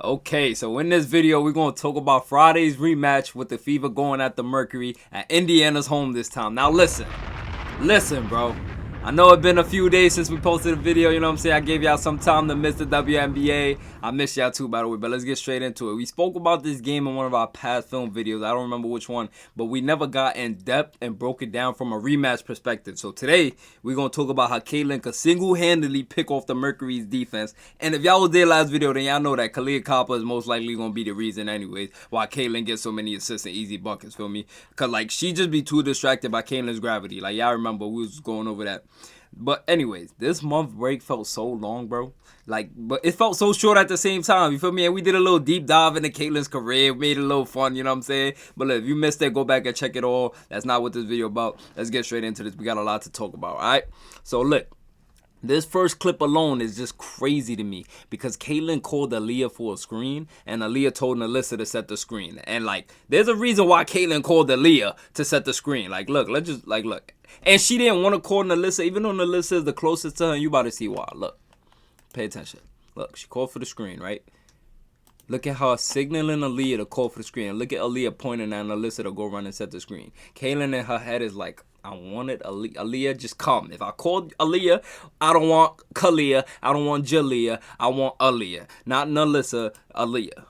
Okay, so in this video, we're going to talk about Friday's rematch with the Fever going at the Mercury at Indiana's home this time. Now listen, bro. I know it's been a few days since we posted a video, you know what I'm saying? I gave y'all some time to miss the WNBA. I missed y'all too, by the way, but let's get straight into it. We spoke about this game in one of our past film videos. I don't remember which one, but we never got in depth and broke it down from a rematch perspective. So today, we're going to talk about how Caitlin could single-handedly pick off the Mercury's defense. And if y'all was there last video, then y'all know that Kalia Copper is most likely going to be the reason anyways why Caitlin gets so many assists and easy buckets, feel me? Because, like, she just be too distracted by Caitlin's gravity. Like, y'all remember we was going over that. But anyways, this month break felt so long, bro. Like, but it felt so short at the same time. You feel me? And we did a little deep dive into Caitlin's career, made it a little fun. You know what I'm saying? But look, if you missed it, go back and check it all. That's not what this video about. Let's get straight into this. We got a lot to talk about. All right. So look. This first clip alone is just crazy to me because Caitlin called Aaliyah for a screen and Aaliyah told Alyssa to set the screen. And like, there's a reason why Caitlin called Aaliyah to set the screen. Like, look, let's just look. And she didn't want to call Alyssa, even though Alyssa is the closest to her. And you about to see why. Look, pay attention. Look, she called for the screen, right? Look at her signaling Aaliyah to call for the screen. Look at Aaliyah pointing at Alyssa to go run and set the screen. Caitlin in her head is like, I wanted Aaliyah. Aaliyah, just come. If I called Aaliyah, I don't want Kalia. I don't want Jalea. I want Aaliyah. Not Alyssa, Aaliyah.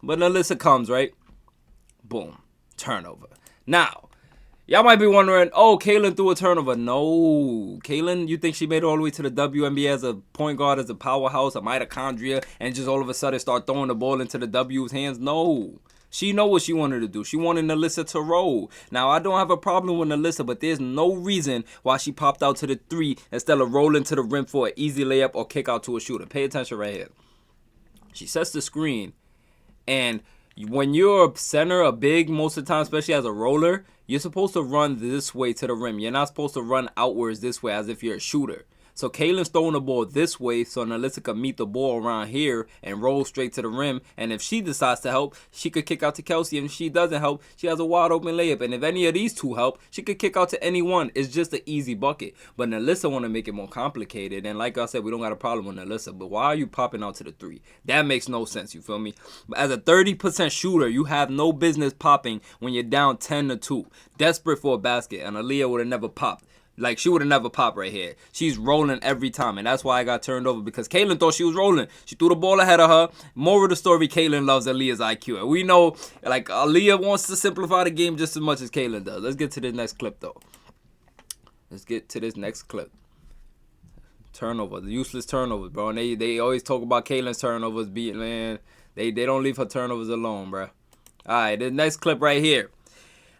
But Alyssa comes, right? Boom. Turnover. Now, y'all might be wondering, oh, Caitlin threw a turnover. No. Caitlin, you think she made it all the way to the WNBA as a point guard, as a powerhouse, a mitochondria, and just all of a sudden start throwing the ball into the W's hands? No. She know what she wanted to do. She wanted Alyssa to roll. Now, I don't have a problem with Alyssa, but there's no reason why she popped out to the three instead of rolling to the rim for an easy layup or kick out to a shooter. Pay attention right here. She sets the screen, and when you're a center, a big, most of the time, especially as a roller, you're supposed to run this way to the rim. You're not supposed to run outwards this way as if you're a shooter. So Caitlin's throwing the ball this way so Alyssa can meet the ball around here and roll straight to the rim. And if she decides to help, she could kick out to Kelsey. And if she doesn't help, she has a wide open layup. And if any of these two help, she could kick out to anyone. It's just an easy bucket. But Alyssa want to make it more complicated. And like I said, we don't got a problem with Alyssa. But why are you popping out to the three? That makes no sense, you feel me? But as a 30% shooter, you have no business popping when you're down 10-2. Desperate for a basket. And Aaliyah would have never popped. Like, she would have never popped right here. She's rolling every time, and that's why I got turned over, because Caitlin thought she was rolling. She threw the ball ahead of her. More of the story, Caitlin loves Aaliyah's IQ. And we know, like, Aaliyah wants to simplify the game just as much as Caitlin does. Let's get to this next clip, though. Let's get to this next clip. Turnover, the useless turnovers, bro. And they always talk about Caitlin's turnovers being, man. They don't leave her turnovers alone, bro. All right, the next clip right here.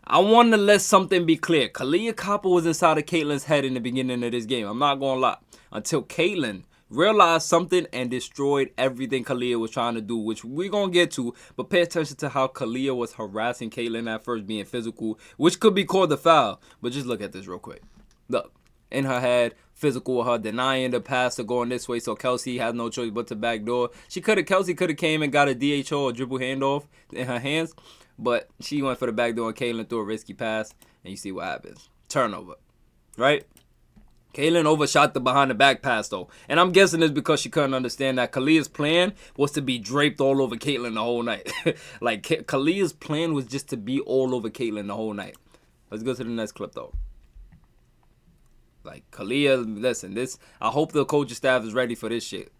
I want to let something be clear. Kalia Copper was inside of Caitlin's head in the beginning of this game. I'm not going to lie. Until Caitlin realized something and destroyed everything Kalia was trying to do, which we're going to get to. But pay attention to how Kalia was harassing Caitlin at first, being physical, which could be called a foul. But just look at this real quick. Look, in her head, physical with her, denying the pass to going this way, so Kelsey has no choice but to backdoor. Kelsey could have came and got a DHO or dribble handoff in her hands. But she went for the back door and Caitlin threw a risky pass. And you see what happens. Turnover. Right? Caitlin overshot the behind the back pass though. And I'm guessing it's because she couldn't understand that Kalia's plan was to be draped all over Caitlin the whole night. Like, Kalia's plan was just to be all over Caitlin the whole night. Let's go to the next clip though. Like, Kalia, listen, I hope the coaching staff is ready for this shit.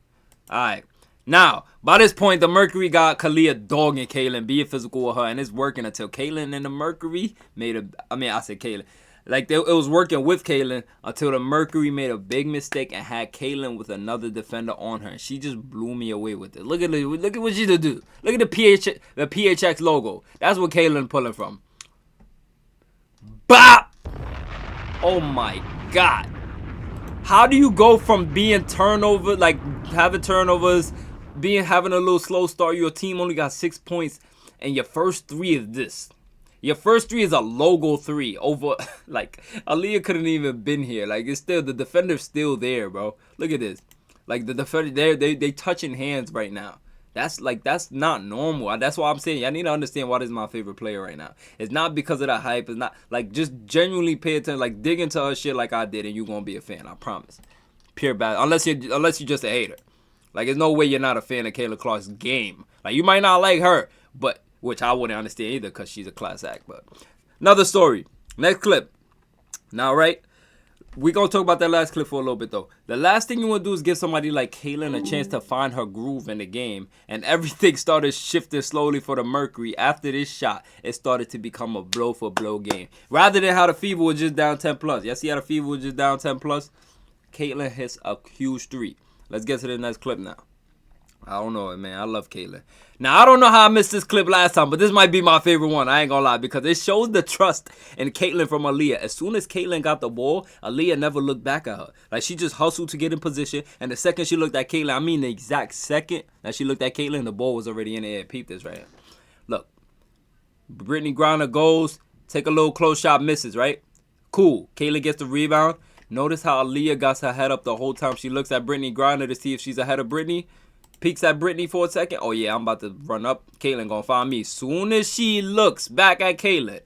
Alright. Now, by this point, the Mercury got Kalia dogging Caitlin, being physical with her, and it's working until Caitlin and the Mercury Caitlin. Like, it was working with Caitlin until the Mercury made a big mistake and had Caitlin with another defender on her. And she just blew me away with it. Look at what she did do. Look at the PHX logo. That's what Caitlin pulling from. Bop! Oh my God. How do you go from being turnover, like having turnovers, having a little slow start, your team only got 6 points, and your first three is this? Your first three is a logo three over, like, Aaliyah couldn't even been here. Like, it's still, the defender's still there, bro. Look at this. Like, the defender, they touching hands right now. That's not normal. That's why I'm saying, I need to understand why this is my favorite player right now. It's not because of the hype. It's not, like, just genuinely pay attention. Like, dig into her shit like I did, and you're going to be a fan. I promise. Pure bad. Unless you're just a hater. Like, there's no way you're not a fan of Kayla Clark's game. Like, you might not like her, but which I wouldn't understand either because she's a class act. But another story. Next clip. Now, right? We're going to talk about that last clip for a little bit, though. The last thing you want to do is give somebody like Kaylin a chance to find her groove in the game. And everything started shifting slowly for the Mercury. After this shot, it started to become a blow-for-blow game. Rather than how the Fever was just down 10 plus. Y'all see how the Fever was just down 10 plus? Caitlyn hits a huge 3. Let's get to the next clip now. I don't know, man. I love Caitlyn. Now, I don't know how I missed this clip last time, but this might be my favorite one. I ain't gonna lie, because it shows the trust in Caitlyn from Aaliyah. As soon as Caitlyn got the ball, Aaliyah never looked back at her. Like, she just hustled to get in position, and the second she looked at Caitlyn, I mean the exact second that she looked at Caitlyn, the ball was already in the air. Peep this right here. Look. Brittany Griner goes, take a little close shot, misses, right? Cool. Caitlyn gets the rebound. Notice how Aaliyah got her head up the whole time. She looks at Brittany Griner to see if she's ahead of Brittany. Peeks at Brittany for a second. Oh, yeah, I'm about to run up. Caitlyn gonna find me. Soon as she looks back at Caitlyn,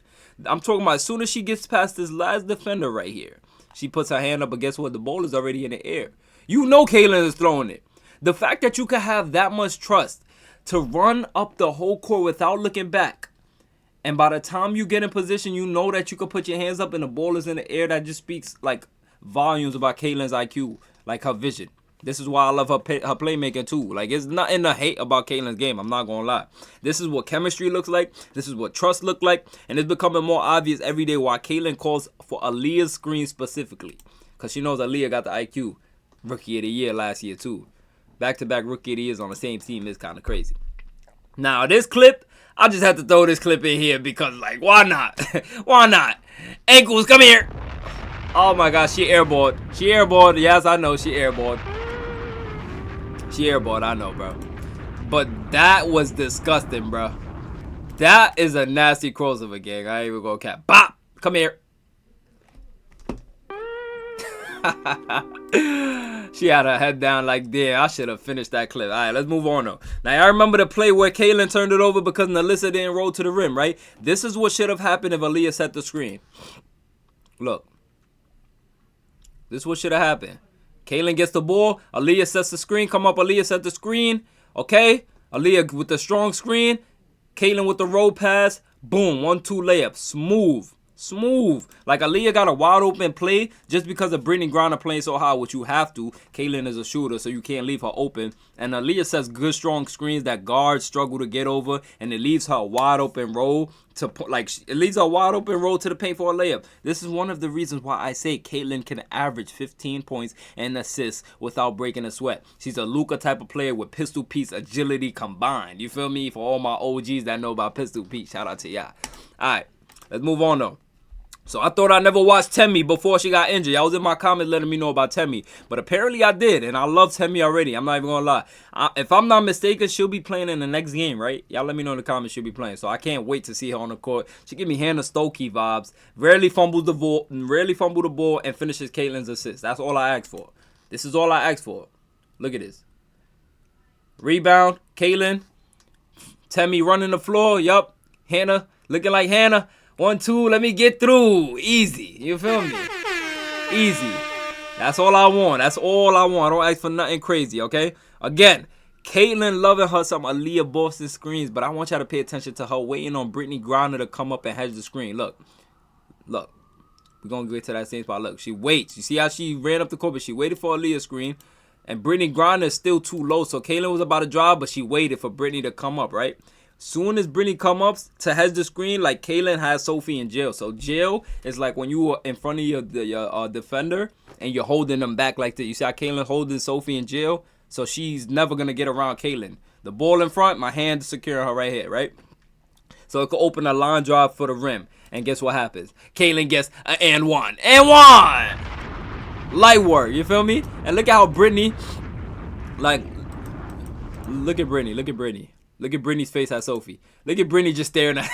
I'm talking about as soon as she gets past this last defender right here, she puts her hand up, but guess what? The ball is already in the air. You know Caitlyn is throwing it. The fact that you can have that much trust to run up the whole court without looking back, and by the time you get in position, you know that you can put your hands up and the ball is in the air, that just speaks like volumes about Caitlyn's IQ, like her vision. This is why I love her playmaking too. Like, it's nothing to hate about Caitlyn's game. I'm not going to lie. This is what chemistry looks like. This is what trust looks like. And it's becoming more obvious every day why Caitlyn calls for Aaliyah's screen specifically. Because she knows Aaliyah got the IQ. Rookie of the year last year too. Back-to-back Rookie of the Years on the same team is kind of crazy. Now, this clip, I just had to throw this clip in here because, like, why not? Why not? Ankles, come here. Oh, my gosh, she airballed. She airballed. Yes, I know she airballed. She airballed, I know, bro. But that was disgusting, bro. That is a nasty crossover, gang. I ain't even gonna cap. Bop! Come here. She had her head down like, damn, I should have finished that clip. All right, let's move on, though. Now, I remember the play where Caitlyn turned it over because Nalissa didn't roll to the rim, right? This is what should have happened if Aaliyah set the screen. Look. This is what should have happened. Caitlyn gets the ball. Aaliyah sets the screen. Come up. Aaliyah set the screen. Okay. Aaliyah with the strong screen. Caitlyn with the roll pass. Boom. 1-2 layup. Smooth. Smooth. Like, Aaliyah got a wide open play just because of Brittany Griner playing so high, which you have to. Caitlyn is a shooter, so you can't leave her open. And Aaliyah sets good, strong screens that guards struggle to get over, and it leaves her a wide open roll to, like, it leaves her a wide open roll to the paint for a layup. This is one of the reasons why I say Caitlyn can average 15 points and assists without breaking a sweat. She's a Luka type of player with Pistol Pete's agility combined. You feel me? For all my OGs that know about Pistol Pete, shout out to y'all. All right, let's move on, though. So I thought I never watched Temi before she got injured. I was in my comments letting me know about Temi. But apparently I did. And I love Temi already. I'm not even going to lie. If I'm not mistaken, she'll be playing in the next game, right? Y'all let me know in the comments she'll be playing. So I can't wait to see her on the court. She give me Hannah Stokey vibes. Rarely fumbles the ball and finishes Caitlyn's assist. That's all I asked for. This is all I asked for. Look at this. Rebound. Caitlyn. Temi running the floor. Yup. Hannah. Looking like Hannah. 1-2, let me get through. Easy. You feel me? Easy. That's all I want. That's all I want. I don't ask for nothing crazy, okay? Again, Caitlyn loving her some Aaliyah Boston screens, but I want y'all to pay attention to her waiting on Brittany Griner to come up and hedge the screen. Look. Look. We're going to get to that same spot. Look, she waits. You see how she ran up the court, but she waited for Aaliyah's screen. And Brittany Griner is still too low, so Caitlyn was about to drive, but she waited for Brittany to come up, right? Soon as Brittany come up to hedge the screen, like Caitlyn has Sophie in jail. So jail is like when you are in front of your defender and you're holding them back like that. You see how Caitlyn holding Sophie in jail? So she's never going to get around Caitlyn. The ball in front, my hand securing her right here, right? So it could open a line drive for the rim. And guess what happens? Caitlyn gets an and one. And one! Light work, you feel me? And look at how Brittany, like, look at Brittany, look at Brittany. Look at Brittany's face at Sophie. Look at Brittany just staring at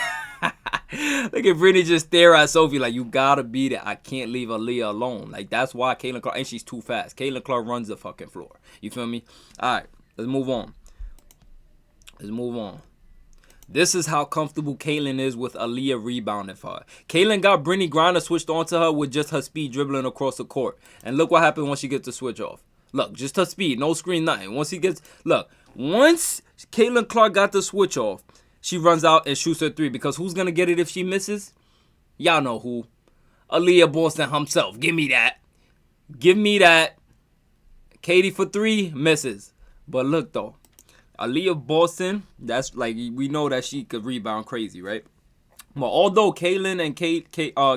look at Brittany just stare at Sophie like, you gotta be there. I can't leave Aaliyah alone. Like, that's why Caitlyn Clark, and she's too fast. Caitlyn Clark runs the fucking floor. You feel me? All right, let's move on. Let's move on. This is how comfortable Caitlyn is with Aaliyah rebounding for her. Caitlyn got Brittany Griner switched onto her with just her speed dribbling across the court. And look what happened when she gets the switch off. Look, just her speed, no screen, nothing. Once Caitlin Clark got the switch off, she runs out and shoots her three. Because who's going to get it if she misses? Y'all know who. Aaliyah Boston himself. Give me that. Give me that. Katie for three, misses. But look, though. Aaliyah Boston, that's like, we know that she could rebound crazy, right? But although Kaylin and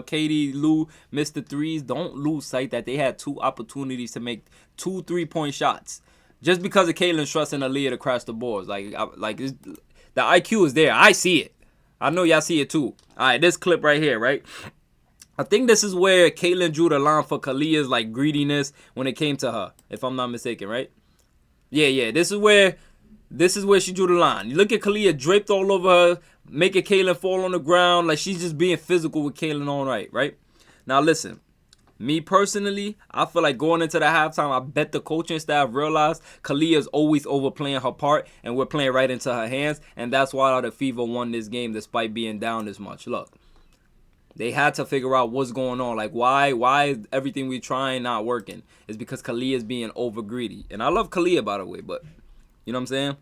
Katie Lou missed the threes, don't lose sight that they had 2 opportunities to make 2 3-point shots. Just because of Kaylin trusting Aaliyah to crash the boards. The IQ is there. I see it. I know y'all see it too. All right, this clip right here, right? I think this is where Kaylin drew the line for Kalia's like greediness when it came to her, if I'm not mistaken, right? Yeah. This is where she drew the line. You look at Kalia draped all over her, making Kaylin fall on the ground. Like, she's just being physical with Kaylin all right? Now, listen. Me personally, I feel like going into the halftime, I bet the coaching staff realized Kalia's always overplaying her part, and we're playing right into her hands, and that's why the Fever won this game despite being down this much. Look, they had to figure out what's going on. Like, why is everything we trying not working? It's because Kalia's being over greedy. And I love Kalia, by the way, but you know what I'm saying?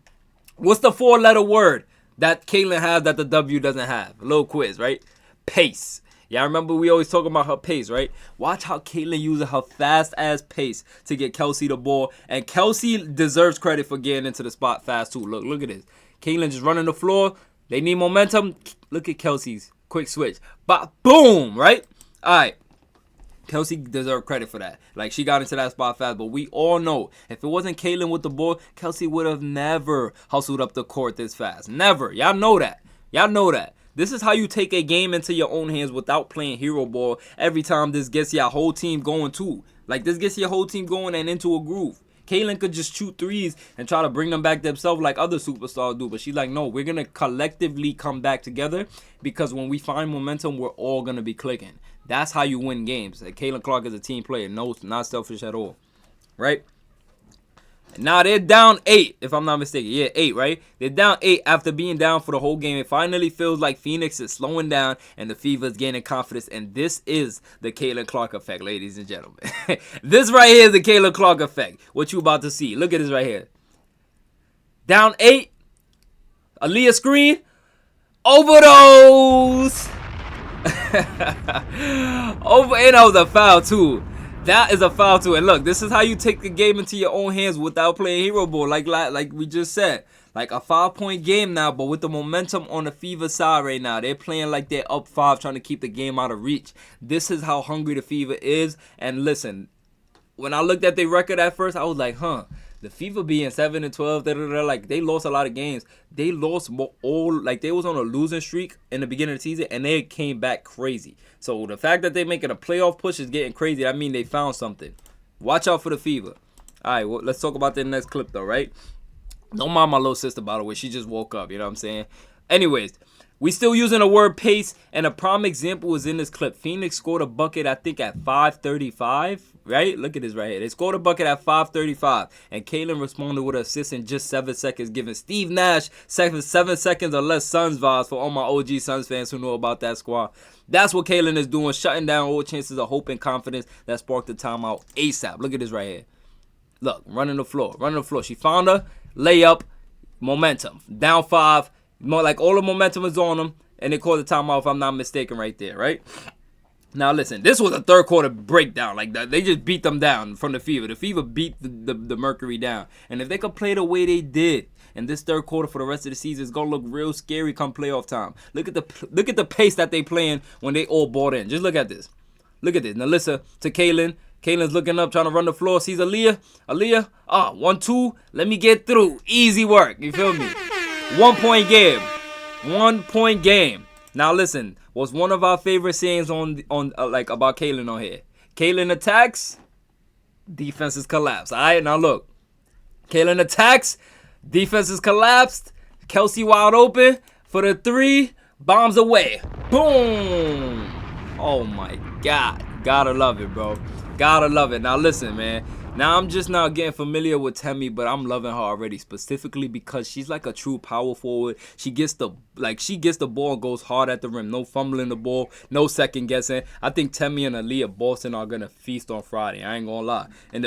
What's the 4-letter word that Kaylin has that the W doesn't have? A little quiz, right? Pace. Y'all remember we always talk about her pace, right? Watch how Kaylin uses her fast-ass pace to get Kelsey the ball. And Kelsey deserves credit for getting into the spot fast, too. Look at this. Kaylin just running the floor. They need momentum. Look at Kelsey's quick switch. Boom, right? All right. Kelsey deserves credit for that. Like, she got into that spot fast. But we all know, if it wasn't Kaylin with the ball, Kelsey would have never hustled up the court this fast. Never. Y'all know that. This is how you take a game into your own hands without playing hero ball every time. This gets your whole team going too. Like, this gets your whole team going and into a groove. Kaylin could just shoot threes and try to bring them back themselves like other superstars do. But she's like, no, we're going to collectively come back together, because when we find momentum, we're all going to be clicking. That's how you win games. Like, Caitlin Clark is a team player. No, not selfish at all. Right? Now they're down 8, if I'm not mistaken. Yeah, 8, right? They're down 8 after being down for the whole game. It finally feels like Phoenix is slowing down and the Fever is gaining confidence. And this is the Caitlin Clark effect, ladies and gentlemen. This right here is the Caitlin Clark effect. What you about to see. Look at this right here. Down 8. Aaliyah screen. Overdose. And that was a foul too. That is a foul too. And look, this is how you take the game into your own hands without playing hero ball. Like we just said. Like a 5-point game now, but with the momentum on the Fever side right now. They're playing like they're up 5, trying to keep the game out of reach. This is how hungry the Fever is. And listen, when I looked at their record at first, I was like, the Fever being 7-12, like they lost a lot of games. They lost they was on a losing streak in the beginning of the season, and they came back crazy. So the fact that they're making a playoff push is getting crazy. I mean, they found something. Watch out for the Fever. All right, well, let's talk about the next clip though, right? Don't mind my little sister, by the way. She just woke up, you know what I'm saying? Anyways, we still using the word pace, and a prime example is in this clip. Phoenix scored a bucket, I think, at 5:35, right? Look at this right here. They scored a bucket at 5:35, and Kaylin responded with an assist in just 7 seconds, giving Steve Nash 7 seconds or less Suns vibes for all my OG Suns fans who know about that squad. That's what Kaylin is doing, shutting down all chances of hope and confidence that sparked the timeout ASAP. Look at this right here. Look, running the floor. She found her, layup, momentum. Down 5. More like all the momentum is on them, and they called the timeout if I'm not mistaken right there, right? Now listen, this was a third quarter breakdown. Like they just beat them down from the Fever. The Fever beat the Mercury down, and if they could play the way they did in this third quarter for the rest of the season, it's gonna look real scary come playoff time. Look at the pace that they playing when they all bought in. Just look at this. Look at this. Nalissa to Kaylin. Kaylin's looking up, trying to run the floor. Sees Aaliyah. 1-2. Let me get through. Easy work. You feel me? 1-point game. 1-point game. Now listen, what's one of our favorite sayings on about Kaylin on here? Kaylin attacks, defenses collapse. All right, now look. Kaylin attacks, defenses collapsed. Kelsey wide open for the 3, bombs away. Boom. Oh my God. Gotta love it, bro. Gotta love it. Now listen, man. Now I'm just now getting familiar with Temi, but I'm loving her already, specifically because she's like a true power forward. She gets the ball and goes hard at the rim. No fumbling the ball, no second guessing. I think Temi and Aaliyah Boston are gonna feast on Friday. I ain't gonna lie. And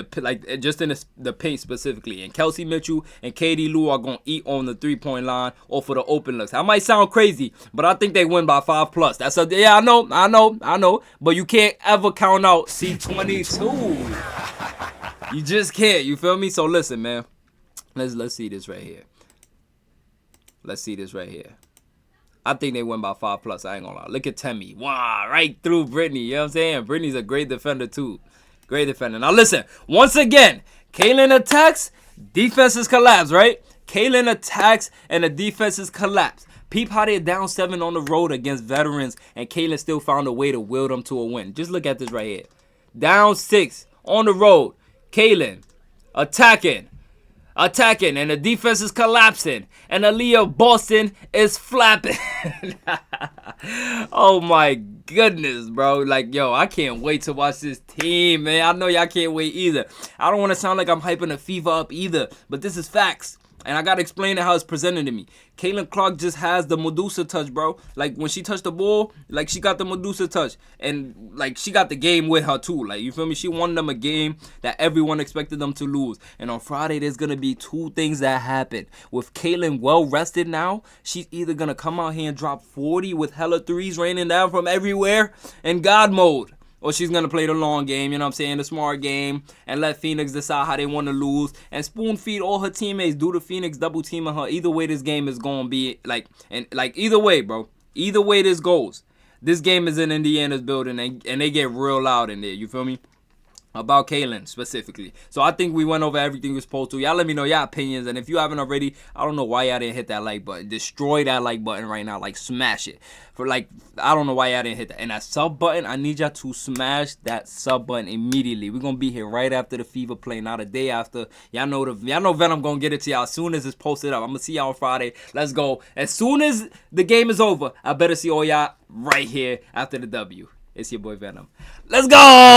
just in the paint specifically. And Kelsey Mitchell and Katie Lou are gonna eat on the 3-point line or for the open looks. I might sound crazy, but I think they win by 5+. I know. But you can't ever count out C22. You just can't. You feel me? So listen, man. Let's see this right here. Let's see this right here. I think they win by 5+. I ain't gonna lie. Look at Temi. Wow, right through Brittany. You know what I'm saying? Brittany's a great defender too. Great defender. Now listen. Once again, Kaylin attacks, defenses collapse, right? Kaylin attacks and the defenses collapse. Peep how they're down 7 on the road against veterans, and Kaylin still found a way to will them to a win. Just look at this right here. Down 6 on the road. Kaylin attacking, and the defense is collapsing, and Aaliyah Boston is flapping. Oh my goodness, bro. Like, yo, I can't wait to watch this team, man. I know y'all can't wait either. I don't want to sound like I'm hyping the fever up either, but this is facts. And I got to explain it how it's presented to me. Caitlin Clark just has the Medusa touch, bro. Like, when she touched the ball, like, she got the Medusa touch. And, like, she got the game with her, too. Like, you feel me? She won them a game that everyone expected them to lose. And on Friday, there's going to be 2 things that happen. With Caitlin well-rested now, she's either going to come out here and drop 40 with hella threes raining down from everywhere in God mode. Or she's going to play the long game, you know what I'm saying, the smart game, and let Phoenix decide how they want to lose, and spoon feed all her teammates, do the Phoenix double teaming her. Either way, this game is going to be, either way, bro. Either way this goes. This game is in Indiana's building, and they get real loud in there, you feel me? About Kaylin specifically. So I think we went over everything we're supposed to. Y'all let me know your opinions. And if you haven't already, I don't know why y'all didn't hit that like button. Destroy that like button right now. Like, smash it. I don't know why y'all didn't hit that. And that sub button, I need y'all to smash that sub button immediately. We're gonna be here right after the Fever play, not a day after. Y'all know Venom gonna get it to y'all as soon as it's posted up. I'm gonna see y'all on Friday. Let's go. As soon as the game is over, I better see all y'all right here after the W. It's your boy Venom. Let's go!